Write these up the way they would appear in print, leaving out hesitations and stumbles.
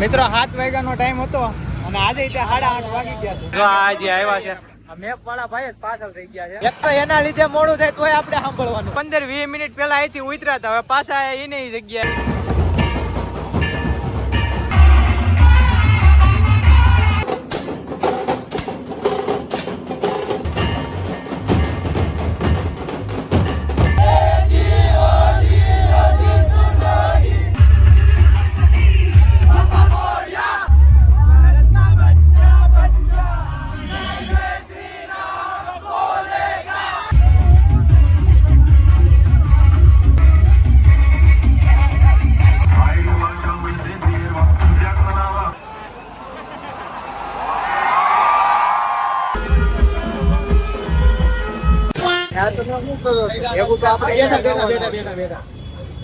મિત્રો 7 વાગ્યાનો ટાઈમ હતો અને આજે 8:30 વાગી ગયા છે. જો આજે આવ્યા છે મેપ વાળા ભાઈ પાછળ થઈ ગયા છે. એક તો એના લીધે મોડું થાય તોય આપણે સાંભળવાનું. 15-20 મિનિટ પહેલા અહીંથી ઉતર્યા હતા, હવે પાછા એની જગ્યાએ.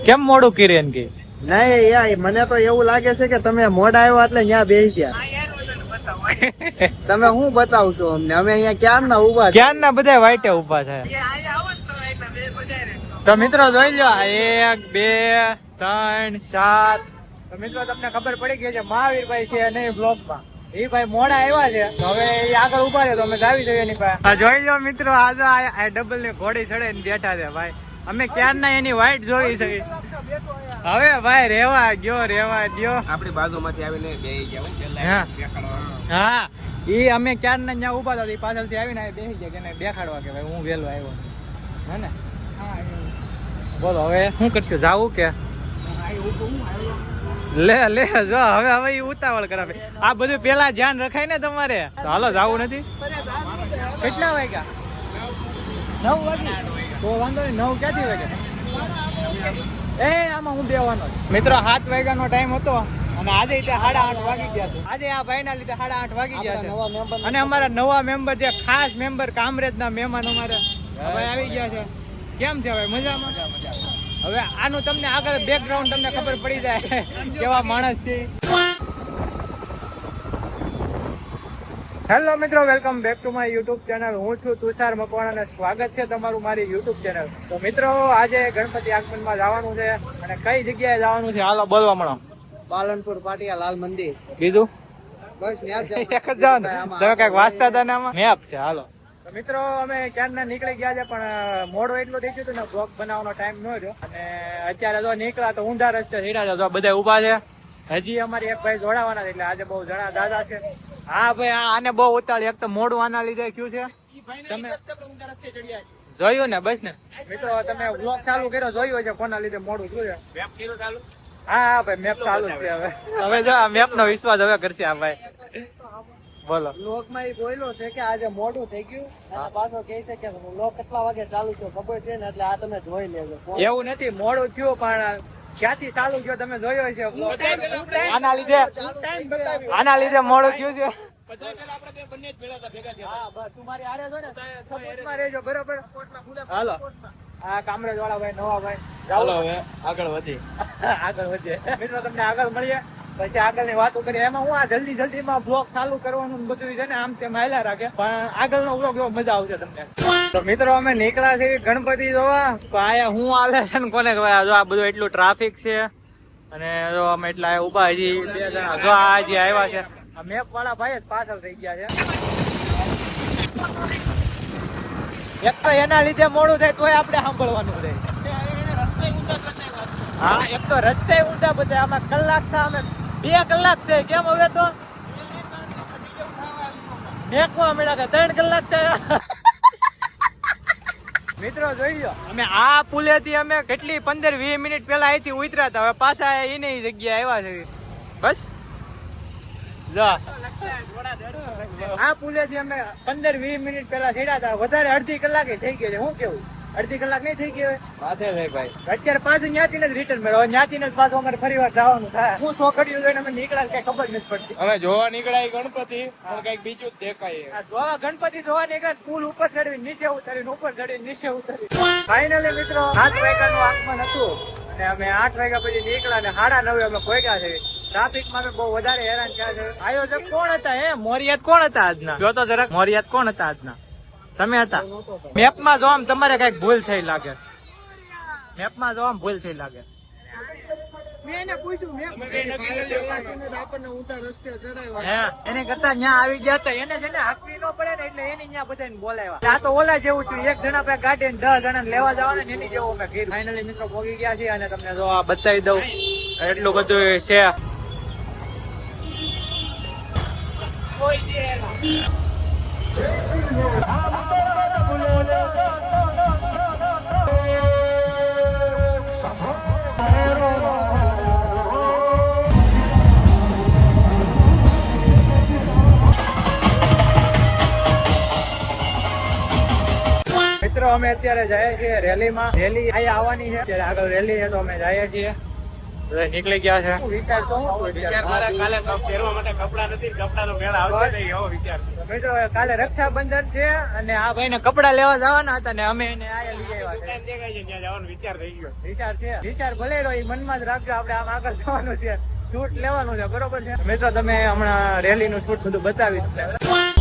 કેમ મોડું કર્યું કે નહીં યાર, મને તો એવું લાગે છે કે તમે મોડા આવ્યા એટલે ત્યાં બેસી ગયા. તમે શું બતાવશો અમને? અમે અહીંયા ક્યારના ઉભા છે. ક્યારના બધા વાઈટે ઉભા છે. તો મિત્રો જોઈ લો, 1 2 3 4. તો મિત્રો તમને ખબર પડી ગઈ છે મહાવીરભાઈ છે નહીં બ્લોકમાં. એ ભાઈ મોડા આવ્યા છે, હવે એ આગળ ઉભા છે તો અમે જાવી જોઈએ એની પાસે. જોઈ લો મિત્રો, આજે આ ડબલ ની ઘોડી ચડે ને બેઠા છે ભાઈ. અમે ક્યારના એની વાઈટ જોઈ શકી. હવે ભાઈ રેવા ગયો આપણી બાજુમાંથી આવીને બેસી ગયા. હા, ઈ અમે ક્યારના ત્યાં ઉભા હતા, પાછળથી આવીને બેસી ગયા કે દેખાડવા કે ભાઈ હું વેલો આવ્યો હે ને. બોલો હવે શું કરશું, જાવું કે લે જો હવે ઈ ઉતાવળ કરાવે. આ બધું પેલા ધ્યાન રખાય ને તમારે. તો હાલો, જાવું નથી. કેટલા વાગ્યા? 9 વાગ્યા. તો વાંધો નહીં, 9 ક્યાંથી વાગ્યા? આમાં હું બેવાનો. મિત્રો 7 વાગ્યાનો ટાઈમ હતો અને આજે 8:30 વાગી ગયા છે. આજે આ ભાઈ ના લીધે 8:30 વાગી ગયા છે. અને અમારા નવા મેમ્બર છે, ખાસ મેમ્બર કામરેજ ના મહેમાન અમારે ભાઈ આવી ગયા છે. કેમ છે ભાઈ? મજામાં? હવે આનું તમને આગળ બેકગ્રાઉન્ડ તમને ખબર પડી જાય કેવા માણસ છે. હેલો મિત્રો, welcome back to my YouTube channel. હું છું તુષાર મકવાણા અને સ્વાગત છે તમારું મારી યુટ્યુબ ચેનલ. તો મિત્રો આજે ગણપતિ આગમનમાં જવાનું છે અને કઈ જગ્યાએ જવાનું છે હાલો બોલવા મળો. પાલનપુર પાટિયા લાલ મંદિર. બીજું બસ ત્યાં જ એક જ જવાનું. તમે કઈક વાંચતા હતા ને આમાં મેપ છે. હાલો તો મિત્રો અમે ક્યારના નીકળી ગયા છે, પણ મોડો એટલો થઈ ગયો ને બ્લોગ બનાવવાનો ટાઈમ ન રહ્યો. અને અત્યારે જો નીકળ્યા તો ઊંધા રસ્તે સીડા છે, બધા ઉભા છે. હજી અમારી એક ભાઈ જોડાવાના છે, એટલે આજે બહુ જણા દાદા છે. હા ભાઈ, આને બહુ ઉતાળી. એક તો મોડું આના લીધે કયું છે તમે જોયું ને? બસ ને મિત્રો, તમે બ્લોગ ચાલુ કર્યો જોયું છે કોના લીધે મોડું થયું છે? હા ભાઈ, મેપ ચાલુ છે. હવે જો આ મેપ નો વિશ્વાસ હવે કરશે આ ભાઈ. બોલો. લોકમાં બોલ્યો છે કે આજે મોડું થઈ ગયું અને પાછો કહે છે કે લોક કેટલા વાગે ચાલુ થયો ખબર છે ને, એટલે આ તમે જોઈ લેજો. એવું નથી, મોડું થયું પણ ક્યાંથી ચાલુ થયો તમે જોયો છે. આના લીધે મોડું થયું છે. હાલો, આ કામરેજ વાળા ભાઈ નવા ભાઈ, ચાલો હવે આગળ વધીએ. મિત્રો તમને આગળ મળીએ, પછી આગળની વાતો કરીએ. એમાં હું આ જલ્દી માં બ્લોગ ચાલુ કરવાનું બધું છે ને આમ તેમ હાલ્યા રાખે, પણ આગળનો બ્લોગ એવો મજા આવશે તમને. તો મિત્રો અમે નીકળ્યા છીએ ગણપતિ જોવા. તો આયા હું હાલે છે ને કોને ખબર. જો આ બધું એટલું ટ્રાફિક છે અને જો અમે એટલા ઉભા હજી 2 જણા જો આ હજી આવ્યા છે. આ મેપ વાળા ભાઈ જ પાછળ થઈ ગયા છે. એક તો એના લીધે મોડું થાય તોય આપણે સાંભળવાનું રહે. હા, એક તો રસ્તે ઊંધા બધા. આમાં કલાક થા, અમે 2 કલાક થઈ. કેમ હવે તો મેકવા મળ્યા કે 3 કલાક થયા. મિત્રો જોઈ લો, અમે આ પુલેથી અમે કેટલી 15-20 મિનિટ પહેલા અહીંથી ઉતર્યા હતા, હવે પાછા એની જગ્યાએ આવ્યા છે. બસ આ પુલેથી અમે 15-20 મિનિટ પહેલા સીડા હતા. વધારે અડધી કલાકે થઈ ગઈ છે. શું કેવું? અડધી કલાક નહીં થઈ ગઈ ભાઈ? અત્યારે પાછું ત્યાંથી જ રિટર્ન મળ્યો. ત્યાંથી જ પાછું અમારે ફરી વાર જવાનું થાય. હું છોકરીઓ જોઈને અમે નીકળ્યા કઈ ખબર નથી પડતી. અમે જોવા નીકળ્યા ગણપતિ, પણ કઈક બીજું જ દેખાય. જોવા ગણપતિ જોવા નીકળ્યા, પુલ ઉપર ચડી નીચે ઉતરી, ઉપર ચડી નીચે ઉતરી. ફાઇનલી મિત્રો 7 વાગ્યાનું આગમન હતું અને અમે 8 વાગ્યા પછી નીકળ્યા અને 9:30 અમે પહોંચ્યા છે. ટ્રાફિકમાં બહુ વધારે હેરાન થયા છે. આયોજક કોણ હતા? મોરિયાત કોણ હતા આજના? જો તો જરાક મોરિયાત કોણ હતા આજના? તમે હતા? મેપમાં જો આમ તમારે કઈક ભૂલ થઈ લાગે. મેપમાં જો આમ ભૂલ થઈ લાગે. મેં એને પૂછ્યું મેં પહેલાથી ને જ આપણને ઊંધા રસ્તે ચડાવ્યા. હે, એને કરતા ન્યા આવી ગયા હતા એને છે ને હાકવી ન પડે ને એટલે એને ન્યા બધાને બોલાવ્યા. આ તો ઓલા જેવું થયું, એક જણા પાસે ગાડી 10 જણા લેવા જવાના ને એની જેવું મેં કીધું. ફાઇનલી મિત્રો પહોંચી ગયા છે અને તમને જો આ બતાવી દઉં એટલું બધું છે. મિત્રો અમે અત્યારે જઈએ છીએ રેલીમાં. રેલી અહીંયા આવવાની છે, અત્યારે આગળ રેલી છે તો અમે જઈએ છીએ. બધા નીકળી ગયા છે. વિચાર તો કાલે પહેરવા માટે કપડા નથી, કપડા તો મેળા આવશે નહીં એવો વિચાર. મિત્રો કાલે રક્ષાબંધન છે અને આ ભાઈને કપડા લેવા જવાના હતા ને અમે એને આયા લઈ આવ્યા છે. દેખાય છે ત્યાં જવાનો વિચાર થઈ ગયો. વિચાર છે, વિચાર ભલે રહ્યો એ મનમાં જ રાખજો. આપણે આમ આગળ જવાનું છે, શૂટ લેવાનું છે, બરોબર છે મિત્રો. તમે હમણાં રેલી નું શૂટ બધું બતાવી દીધું.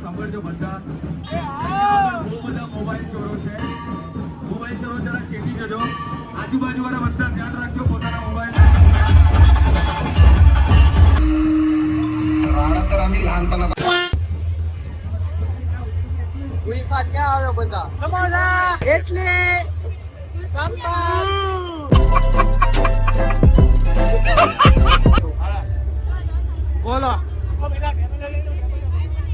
સાંભળજો બધા. બહુ બધા મોબાઈલ ચોરો છે. મોબાઈલ ચોરો જરા ચેતી જજો. આજુબાજુ વાળા બધા ધ્યાન રાખજો પોતાના મોબાઈલ. ઉઈફા ક્યાં આવ્યો બધા? સમોસા એટલે બોલો.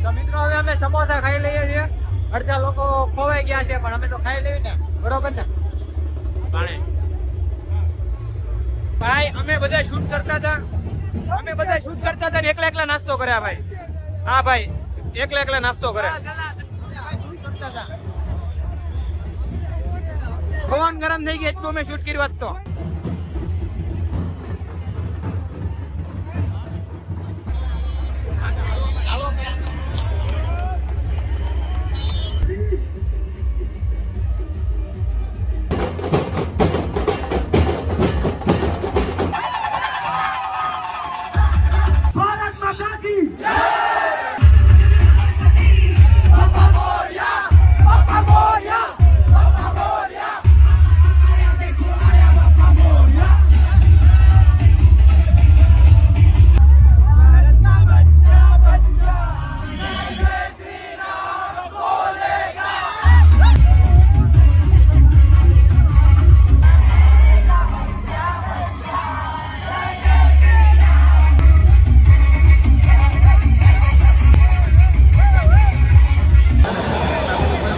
તો મિત્રો હવે અમે સમોસા ખાઈ લઈએ છીએ. અડધા લોકો ખોવાઈ ગયા છે પણ અમે તો ખાઈ લેવી ને, બરોબર ને ભાઈ? અમે બધા શૂટ કરતા હતા, ને એકલા એકલા નાસ્તો કર્યા ભાઈ. હા ભાઈ, એકલા એકલા નાસ્તો કરે. ફોન ગરમ થઈ ગયો એટલું અમે શૂટ કર્યું હોત તો.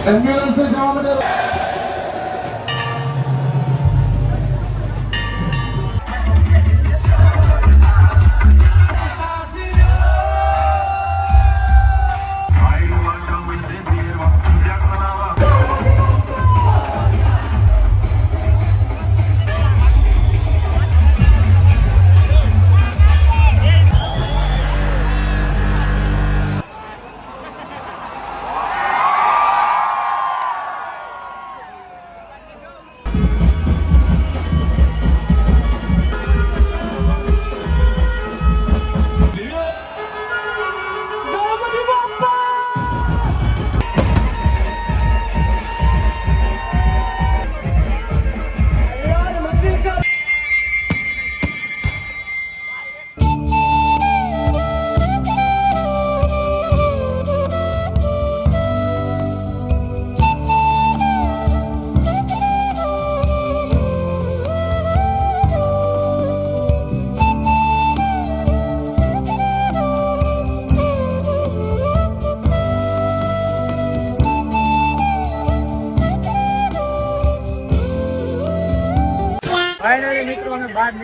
એમ્બ્યુલન્સ જવા માટે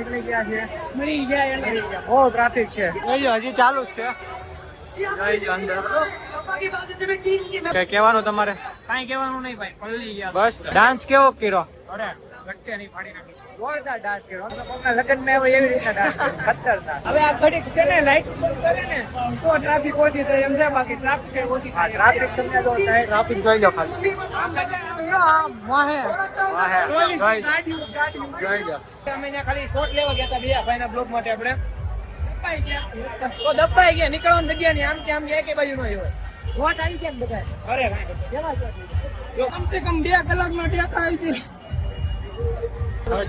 નીકળી ગયા છે. મળી ગયા. બહુ ટ્રાફિક છે. હજી ચાલુ જ છે. કઈ કહેવાનું તમારે? કાંઈ કહેવાનું નહીં ભાઈ, પલળી ગયા. બસ ડાન્સ કેવો કર્યો? અરે લટકે નહીં ફાડી નાખી. જોરદાર ડાન્સ કર્યો. કોકના લગ્નમાં આવે એવી રીતના ડાન્સ કર્યો. ખતરનાક. હવે આ ઘડીક છે ને લાઈટ બંધ કરે ને તો ટ્રાફિક ઓછી થાય એમ છે, બાકી ટ્રાફિક ઓછી થાય. ટ્રાફિક સમજે તો થાય. ટ્રાફિક જોઈ લો ખાલી. વાહે પોલીસ ગાડીઓ જોઈ લો. અમે ત્યાં ખાલી શોટ લેવા ગયા હતા બે ભાઈના બ્લોક માટે. આપણે દબાઈ ગયા, નીકળવાની જગ્યા નહીં. આમ કે આમ એક બાજુ નો હોય. શોટ આવી ગયા ને બધા. અરે કેવા શોટ? કમસે કમ 2 કલાકનો ડેટા આવી છે.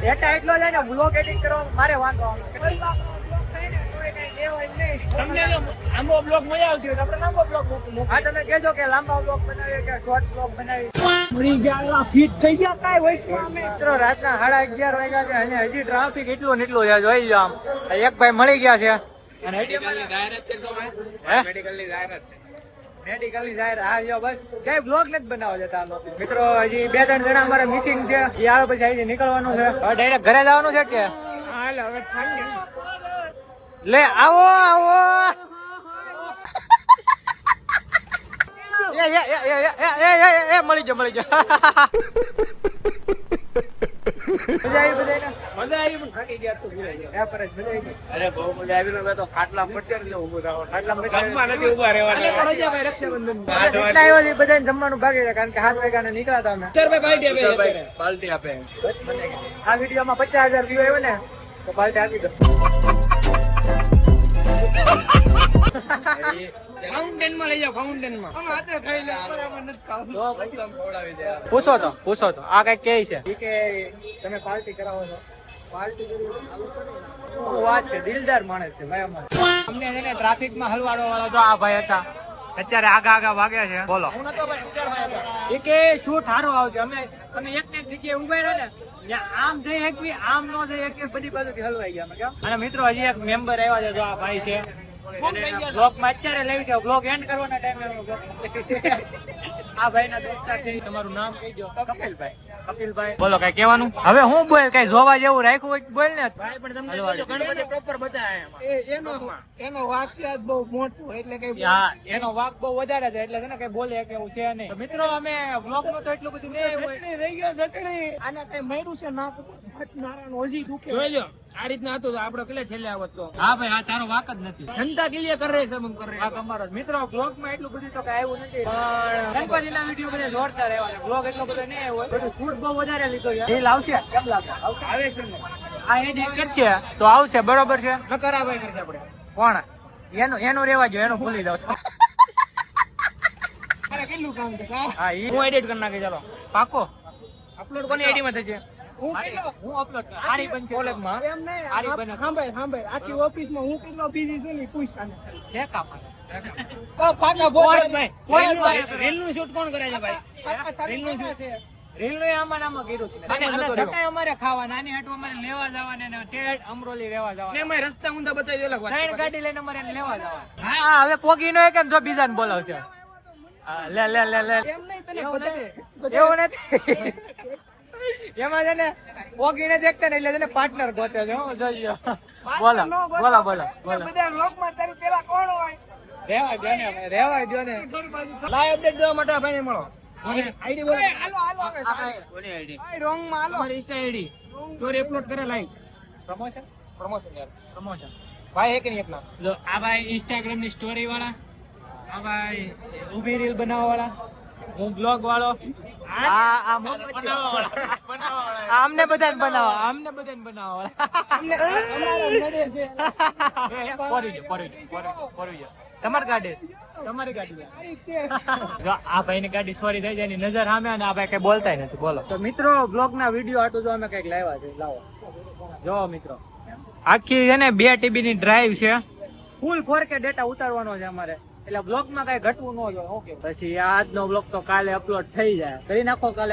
ડેટા એટલો જાય ને બ્લોગ એડિટ કરવા મારે વાંધો આવે. તમને લાંબો બ્લોગ મજા આવતી હોય તો આપણે લાંબો બ્લોગ મૂકીએ. હા, તમે કહેજો કે લાંબા બ્લોગ બનાવીએ કે શોર્ટ બ્લોગ બનાવીએ. મરી ગયા, ફિટ થઈ ગયા. કાંઈ વયસમાં અમે મિત્રો રાતના 11:30 વાગ્યા છે અને હજી ટ્રાફિક એટલું ને એટલું છે. જોઈ લો આમ એક ભાઈ મળી ગયા છે. અને મેડિકલની જાહેરાત કરશો હે? મેડિકલની જાહેરાત છે. મેડિકલની જાહેરાત. હા જો બસ કઈ બ્લોગ નથી બનાવવા જતા આ લોકો. મિત્રો હજી 2-3 જણા અમારે મિસિંગ છે. એ આવે પછી અહીંથી નીકળવાનું છે. હવે ડાયરેક્ટ ઘરે જવાનું છે કે હાલ હવે ઠંડી. લે આવો આવો. એ મળી જાઓ મળી જાઓ. મજા આવી બધાને? મજા આવી પણ થાકી ગયા તો ભૂલાઈ ગયા. એ પરેશ મજા આવી? અરે બહુ મજા આવી. મેં તો ખાટલા પડશે ને ઊભું થાવ. ખાટલામાં ગામમાં નથી ઊભા રહેવાના. અરે કરો છે ભાઈ રક્ષાબંધન. જેટલા આવ્યા છે બધાને જમવાનું ભાગી જાય કારણ કે 7 વાગ્યાને નીકળ્યા હતા અમે. સર ભાઈ પાર્ટી આપે આ વિડીયોમાં 50,000 વ્યૂ આવ્યો ને તો પાર્ટી આપી દો. ફાઉન્ટેન માં લઈ જાઓ. ફાઉન્ટેન માં હાથે ખાઈ લે. પૂછો તો આ કઈ કે છે ઈ કે તમે પાર્ટી કરાવો છો? પાર્ટી કરવી શું વાત છે? દિલદાર માણસ છે ભાઈ અમારે. અમને છે ને ટ્રાફિક માં હલવાડો વાળો તો આ ભાઈ હતા. અત્યારે આગા વાગ્યા છે. બોલો. હું નતો ભાઈ ઉતારવા આવ્યો. એ કે શું ઠારો આવશે અમે અને એક જગ્યાએ ઉભા રહ્યા ને ત્યાં આમ જઈ એકવી આમ નો જઈ એક બધી બાજુથી હલવાઈ ગયા અમે કેમ. અને મિત્રો હજી એક મેમ્બર આવ્યા છે. જો આ ભાઈ છે. બ્લોગ માં અત્યારે લેવી છે. બ્લોગ એન્ડ કરવાના ટાઈમે આ ભાઈ ના દોસ્તાર છે. તમારું નામ કહી દો. કપિલભાઈ. બોલો કઈ કહેવાનું? હવે હું બોલ કઈ જોવા જેવું રાખ્યું હોય બોલ ને ભાઈ પણ તમને ગણપતિ પ્રોપર બતાવ્યા. એનો વાક છે આજ બહુ મોટો એટલે કઈ હા એનો વાક બહુ વધારે છે એટલે છે ને કઈ બોલે કે એવું છે નહીં. તો મિત્રો અમે બ્લોગ નું તો એટલું બધું નહીં હોય. રહી ગયો ચટણી. આને કઈ માર્યું છે ના નારાયણ ઓજી દુખે. જોઈ લો આ રીતના હતું આપણે પેલા છેલ્લે આવત તો. હા ભાઈ આ તારો વાક જ નથી. જનતા કિલિયર કરે છે એમ કરે. આ તમારો મિત્રો બ્લોગ માં એટલું બધું તો કઈ આવ્યું નથી પણ ગણપતિના વિડીયો બધા જોરદાર આવ્યા છે. બ્લોગ એટલો બધો નહીં આવ્યો બધું શૂટ બહુ વધારે લીધો છે. રીલ આવશે કેમ લાગે? આવે છે ને આ એડિટ કરશે તો આવશે બરોબર છે. નકરા ભાઈ કરશે આપણે. કોણ એનું રેવા જો એનું ભૂલી જાવ છો. અરે કેટલું કામ છે કા? હા હું એડિટ કરી નાખી ચાલો. પાકો અપલોડ કોની આઈડી માં થશે? હું અપલોડ કર. આરી બન કોલેજમાં એમ નહીં. આરી બન સાંભળ આખી ઓફિસ માં હું કેટલો બિઝી છું ને પૂછ આને. છે કામ. ફાકા બોલ ભાઈ. રીલ નું શૂટ કોણ કરે છે ભાઈ? રીલ નું શૂટ રીલ નું આમાં નામાં કર્યું છે. અને ધક્કા અમારે ખાવા નાની હાટુ અમારે લેવા જવાને ને ટેડ અમરોલી લેવા જવા. ને મેં રસ્તા ઊંધા બતાવી દે લખવા. 3 ગાડી લઈને અમારે એને લેવા જવા. હા હવે પોગી નો કેમ જો બીજાને બોલાવશે. લે એમ નહીં તને એવું નથી. એમાં છે ને પોગીને દેખતા ને એટલે છે ને પાર્ટનર ગોતે છે. હું જોઈએ બોલો. બધા લોક માં તારી પેલા કોણ હોય? રેવાય દો ને. લાઈવ અપડેટ દેવા માટે ભાઈ ને મળો. આઈડી બોલો. હાલો કોની આઈડી? આ રોંગ માં હાલો. મારી ઇન્સ્ટા આઈડી ચોરી અપલોડ કરે લાઈવ. પ્રમોશન યાર પ્રમોશન ભાઈ એક ની એક ના. જો આ ભાઈ ઇન્સ્ટાગ્રામ ની સ્ટોરી વાળા, આ ભાઈ ઊભી રીલ બનાવવા વાળા, હું બ્લોગ વાળો, આ બનાવવા વાળા. આમને બધાને બનાવવા અમને અમારો નડે છે. તમારી ગાડી જો આ ભાઈ ની ગાડી સોરી થઈ જાય એની નજર સામે અને આ ભાઈ કઈ બોલતા નથી. બોલો તો મિત્રો બ્લોગ ના વિડીયો આટલું જો અમે કઈક લાવ્યા છે. લાવો જો મિત્રો આખી છે ને 2 TB ની ડ્રાઈવ છે. ફૂલ 4K ડેટા ઉતારવાનો છે અમારે એટલે બ્લોગ માં કઈ ઘટવું ન જોઈએ. ઓકે પછી આજનો બ્લોગ તો કાલે અપલોડ થઈ જાય. કરી નાખો કાલે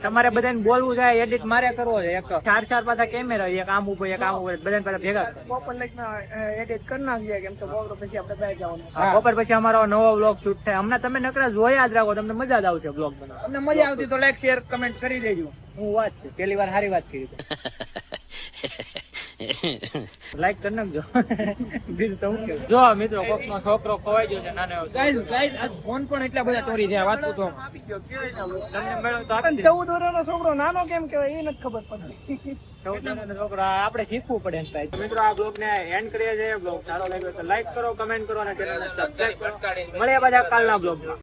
તમારે બધાને બોલવું જાય એડિટ મારે કરવો છે. એક 4 પાછા કેમેરા, એક આમ ઉપર એક આમ ઉપર બધાને પાછા ભેગા પોપર લાઈક ના એડિટ કરી નાખીએ કેમ તો બપોર પછી આપણે બહાર જવાનું. બપોર પછી અમારો નવો બ્લોગ શૂટ થાય. હમણાં તમે નકરા જોયા જ રાખો, તમને મજા જ આવશે બ્લોગ બનાવવા. તમને મજા આવતી તો લાઈક શેર કમેન્ટ કરી દેજો. હું વાત છે પેલી વાર સારી વાત કરી. લાઈક કરી નાખજો. બીજું તો હું કેવું. જો મિત્રો કોકનો છોકરો ખોવાઈ ગયો છે નાનો ગાઈઝ આ ફોન પણ એટલા બધા ચોરી થયા વાત પૂછો. તમને મળ્યો તો આપી 14 વર્ષનો છોકરો નાનો કેમ કહેવાય એ નથી ખબર પડતી. 14 વર્ષનો છોકરો આપણે શીખવું પડે એમ થાય. મિત્રો આ બ્લોગ ને એન્ડ કરીએ છીએ. બ્લોગ સારો લાગ્યો તો લાઈક કરો, કમેન્ટ કરો અને ચેનલને સબસ્ક્રાઇબ કરો. મળીએ પાછા કાલના બ્લોગમાં.